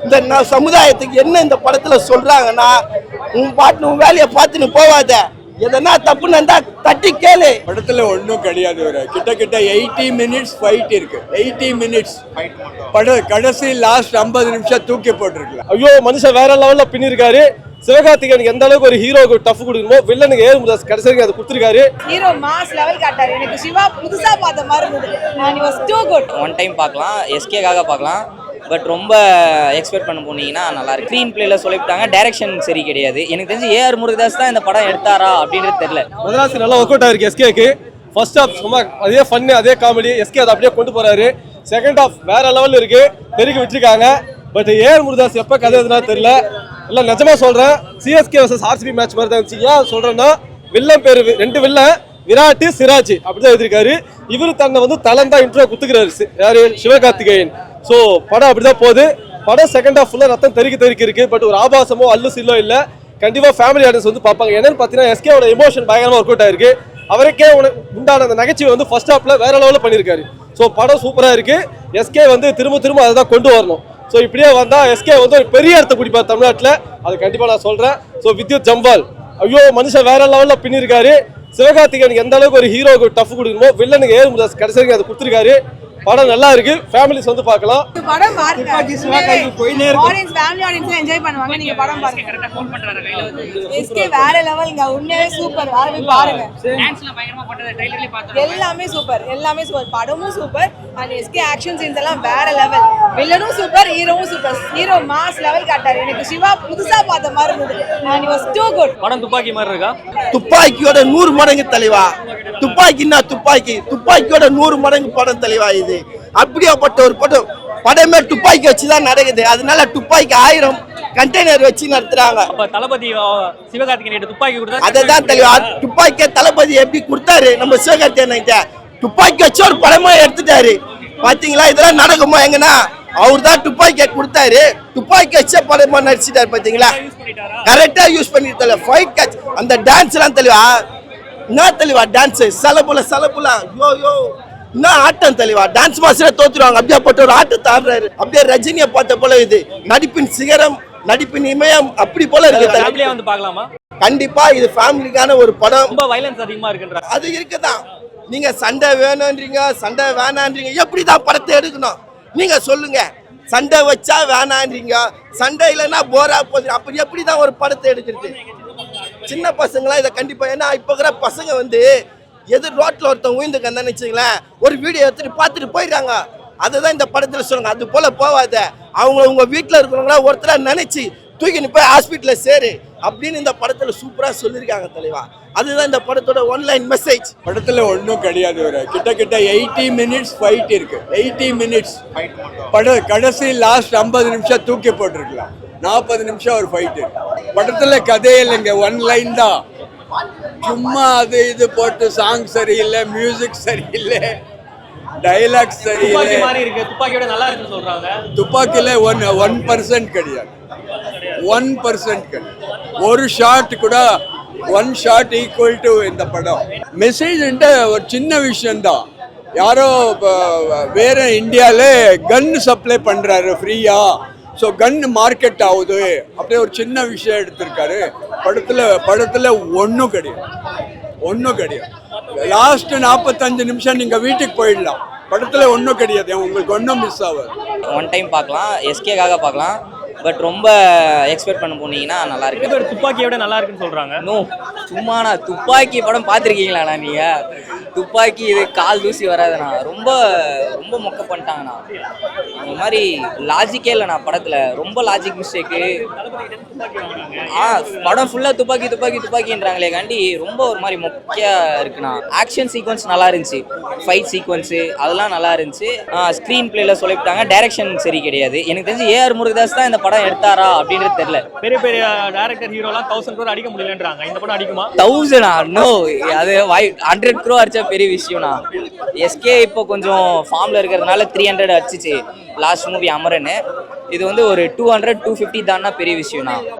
இந்த சமுதாயத்துக்கு என்ன இந்த படத்துல சொல்றாங்கன்னா, உன் பாட்டு உன் வேலையை பார்த்துன்னு போவாத, எதனா தப்புன்னு இருந்தா தட்டி கேளு. படத்துல ஒன்றும் கிடையாது. ஒரு கிட்டத்தட்ட 80 மினிட்ஸ் ஃபைட் இருக்கு. 80 மினிட்ஸ் கடைசி லாஸ்ட் 50 நிமிஷம் தூக்கி போட்டிருக்கலாம். ஐயோ மனுஷன் வேற லெவல்ல பின்னிருக்காரு. சிவகார்த்திகேயனுக்கு எந்த அளவுக்கு ஒரு ஹீரோக்கு டஃப் கொடுக்கணுமோ வில்லனுக்கு ஏர் முருகதாஸ் கடைசிக்கு அதை கொடுத்துருக்காரு. ஹீரோ மாஸ் லெவல் காட்டாரு. எனக்கு சிவா புதுசா பார்த்த மாதிரி இருந்தது. and he was too good. One time பார்க்கலாம், எஸ்கேக்காக பார்க்கலாம். பட் ரொம்ப எக்ஸ்பெக்ட் பண்ண போனீங்கன்னா நல்லா இருக்கு. ஸ்க்ரீன் பிளேல சொல்லிவிட்டாங்க, டைரக்ஷன் சரி கிடையாது. எனக்கு தெரிஞ்சு ஏஆர் முருகதாஸ் தான் இந்த படம் எடுத்தாரா அப்படின்றது தெரியல. மதராசி நல்லா ஒர்க் அவுட் ஆயிருக்கு எஸ்கேக்கு. ஃபர்ஸ்ட் ஹாஃப் சும்மா அதே ஃபன்னு அதே காமெடி, எஸ்கே அதை அப்படியே கொண்டு போறாரு. செகண்ட் ஹாஃப் வேற லெவலில் இருக்கு, தெருக்கி விட்டுருக்காங்க. பட் ஏஆர் முருகதாஸ் எப்போ கதை எதுனா தெரியல. இல்லை நிஜமா சொல்றேன், சிஎஸ்கே வர்சஸ் ஆர்சிபி மேட்ச் மாதிரி தான் இருந்துச்சு. ஏன் சொல்றேன்னா, வில்லன் பேரு 2 வில்லன், விராட் சிராஜ் அப்படிதான் எழுதிருக்காரு. இவரு தன்னை வந்து தலன் தான் இன்ட்ரோ குத்துக்கிறாரு யாரு, சிவகார்த்திகேயன். ஸோ படம் அப்படிதான் போகுது. படம் செகண்ட் ஹாஃப் ஃபுல்லாக ரத்தம் தெறிக்கி இருக்கு. பட் ஒரு ஆபாசமோ அல்லு சில்லோ இல்லை. கண்டிப்பாக ஃபேமிலி ஆடியன்ஸ் வந்து பார்ப்பாங்க. என்னன்னு பார்த்தீங்கன்னா, எஸ்கேவோட எமோஷன் பயங்கரமாக ஒர்க் அவுட் ஆயிருக்கு. அவருக்கே உண்டான அந்த நகைச்சுவை வந்து ஃபர்ஸ்ட் ஹாஃப்ல வேற லெவலில் பண்ணியிருக்காரு. ஸோ படம் சூப்பராக இருக்கு. எஸ்கே வந்து திரும்ப அதை தான் கொண்டு வரணும். ஸோ இப்படியே வந்தா எஸ்கே வந்து ஒரு பெரிய இடத்த பிடிப்பார் தமிழ்நாட்டில். அது கண்டிப்பாக நான் சொல்றேன். ஸோ வித்யுத் ஜம்வால் ஐயோ மனுஷன் வேற லெவலில் பின்னிருக்காரு. சிவகார்த்திகேயனுக்கு எந்த அளவுக்கு ஒரு ஹீரோக்கு டஃப் கொடுக்கணுமோ வில்லனுக்கு ஏர் முருகதாஸ் கடைசிக்கு அதை கொடுத்துருக்காரு. படம் நல்லா இருக்கு, ஃபேமிலிஸ் வந்து பார்க்கலாம். படம் பாருங்க, ஆடியன்ஸ் ஃபேமிலி ஆடியன்ஸ் என்ஜாய் பண்ணுவாங்க. நீங்க படம் பாருங்க. கரெக்ட்டா ஃபோன் பண்றாரு கையில வந்து. எஸ்கே வேற லெவல்ங்க, உண்மையாவே சூப்பர். போய் பாருங்க. டான்ஸ்ல பயங்கரமா பண்றது, ட்ரைலர்லயே பார்த்தோம். எல்லாமே சூப்பர். படமும் super. and SK action scenes எல்லாம் வேற லெவல். வில்லனும் சூப்பர், ஹீரோவும் சூப்பர். ஹீரோ மாஸ் லெவல் காட்டாரு. எனக்கு சிவா புதுசா பார்த்த மாதிரி இருந்தது. and he was too good. படம் துப்பாக்கி மாதிரி இருக்கா? துப்பாக்கியோட 100 மடங்கு தலைவா. துப்பாக்கின்னா துப்பாக்கியோட 100 மடங்கு படம் தலைவா. இது அப்படியாப்பட்ட ஒரு படமே துப்பாக்கி வச்சுதான் நடக்குது. அதனால துப்பாக்கி 1000 கண்டெய்னர் வச்சு நடத்துறாங்க. தளபதி சிவகார்த்திகேயன் துப்பாக்கி கொடுத்தா அததான் தலைவா. துப்பாக்கிய தளபதி எப்படி கொடுத்தாரு நம்ம சிவகார்த்திகேயன், துப்பாக்கி வச்சு ஒரு படமா எடுத்துட்டாரு. பாத்தீங்களா, இதெல்லாம் நடக்குமா எங்கன்னா? அவர் தான் துப்பாக்கிய கொடுத்தாரு, துப்பாக்கி வச்ச படமா நடிச்சிட்டாரு. பாத்தீங்களா, கரெக்டா யூஸ் பண்ணிட்டு ஃபைட் கேட்ச் அந்த டான்ஸ் எல்லாம் தெளிவா. என்ன தெளிவா டான்ஸ், சலபுல யோ என்ன ஆட்டம் தெளிவா. டான்ஸ் மாஸ்டரே தோத்துருவாங்க. அப்படியே போட்டு ஒரு ஆட்டத்தை ஆடுறாரு. அப்படியே ரஜினியை பார்த்த போல இது. நடிப்பின் சிகரம், நடிப்பின் இமயம் அப்படி போல இருக்கு. வந்து பார்க்கலாமா? கண்டிப்பா இது ஃபேமிலிக்கான ஒரு படம். ரொம்ப வயலன்ஸ் அதிகமா இருக்குன்ற அது இருக்குதான். நீங்க சண்டை வேணும்ன்றீங்க, சண்டை வேணான்றீங்க. எப்படிதான் படத்தை எடுக்கணும் நீங்க சொல்லுங்க? சண்டை வச்சா வேணான்றீங்க, சண்டை இல்லைன்னா போரா போகுது. அப்படி எப்படிதான் ஒரு படத்தை எடுக்கிறது? சின்ன பசங்களாம் இதை கண்டிப்பா, ஏன்னா இப்ப இருக்கிற பசங்க வந்து எதிர் ரோட்ல ஒருத்தவங்க உயிர்ந்துக்க நினைச்சுங்களேன், ஒரு வீடியோ எடுத்துட்டு பார்த்துட்டு போயிடுறாங்க. அதுதான் இந்த படத்துல சொல்லுங்க. அது போல போவாத. அவங்க உங்க வீட்டுல இருக்கிறவங்களா ஒருத்தர நினைச்சு தூக்கின்னு போய் ஹாஸ்பிட்டல சேரு அப்படின்னு இந்த படத்துல சூப்பரா சொல்லியிருக்காங்க தலைவா. அதுதான் இந்த படத்தோட ஒன்லைன் மெசேஜ். படத்துல ஒன்றும் கிடையாது. ஒரு கிட்டத்தட்ட 80 மினிட்ஸ் ஃபைட் இருக்கு. 80 மினிட்ஸ் கடைசி லாஸ்ட் 50 நிமிஷம் தூக்கி போட்டிருக்கலாம். 40 நிமிஷம் ஒரு ஃபைட் இருக்கு. படத்துல கதையே இல்லைங்க, ஒன் லைன் தான். சும்மா அது இது போட்டு சாங் சரியில்லை, மியூசிக் சரியில்லை, டைலாக் சரியில்லை. துப்பாக்கியோட நல்லா இருக்குன்னு சொல்றாங்க. துப்பாக்கியில 1% கிடையாது. 1% கிடையாது. ஒரு ஷாட் கூட 1 ஷாட் ஈக்குவல் டு இந்த படம். மெசேஜ் ஒரு சின்ன விஷயம்தான். யாரோ வேற இந்தியாவில கன் சப்ளை பண்றாரு ஃப்ரீயா. ஸோ கன் மார்க்கெட் ஆகுது. அப்படியே ஒரு சின்ன விஷயம் எடுத்திருக்காரு. படத்துல ஒன்றும் கிடையாது. லாஸ்ட் 45 நிமிஷம் நீங்க வீட்டுக்கு போயிடலாம். படத்துல ஒன்றும் கிடையாது, உங்களுக்கு ஒன்றும் மிஸ் ஆகாது. ஒன் டைம் பார்க்கலாம், எஸ்கேக்காக பார்க்கலாம். பட் ரொம்ப எக்ஸ்பெக்ட் பண்ண போனீங்கன்னா நல்லா இருக்கு. துப்பாக்கியோட நல்லா இருக்குன்னு சொல்றாங்க. நோ, சும்மாண்ணா. துப்பாக்கி படம் பார்த்துருக்கீங்களாண்ணா நீங்க? துப்பாக்கி இது கால் தூசி வராதுண்ணா. ரொம்ப ரொம்ப மொக்க பண்ணிட்டாங்கண்ணா. இந்த மாதிரி லாஜிக்கே இல்லைண்ணா படத்துல. ரொம்ப லாஜிக் மிஸ்டேக்கு. படம் ஃபுல்லா துப்பாக்கின்றாங்களே காண்டி ரொம்ப ஒரு மாதிரி மொக்கையா இருக்குண்ணா. ஆக்ஷன் சீக்வன்ஸ் நல்லா இருந்துச்சு, ஃபைட் சீக்வன்ஸு அதெல்லாம் நல்லா இருந்துச்சு. ஸ்க்ரீன் பிளேல சொல்லிவிட்டாங்க, டைரக்ஷன் சரி கிடையாது. எனக்கு தெரிஞ்சு ஏஆர் முருகதாஸ் தான் இந்த படம் எடுத்தாரா அப்படின்றது தெரியல. பெரிய டைரக்டர் ஹீரோலாம் 1000 crore அடிக்க முடியலன்றாங்க. இந்த படம் அடிக்குமா? 1000 நோ, அது 100 crore அடிச்சா பெரிய விஷயம்னா. எஸ்கே இப்போ கொஞ்சம் ஃபார்ம்ல இருக்கிறதுனால 300 அடிச்சிச்சு லாஸ்ட் மூவி அமரன். இது வந்து ஒரு 200 250 தான்னா பெரிய விஷயம்னா.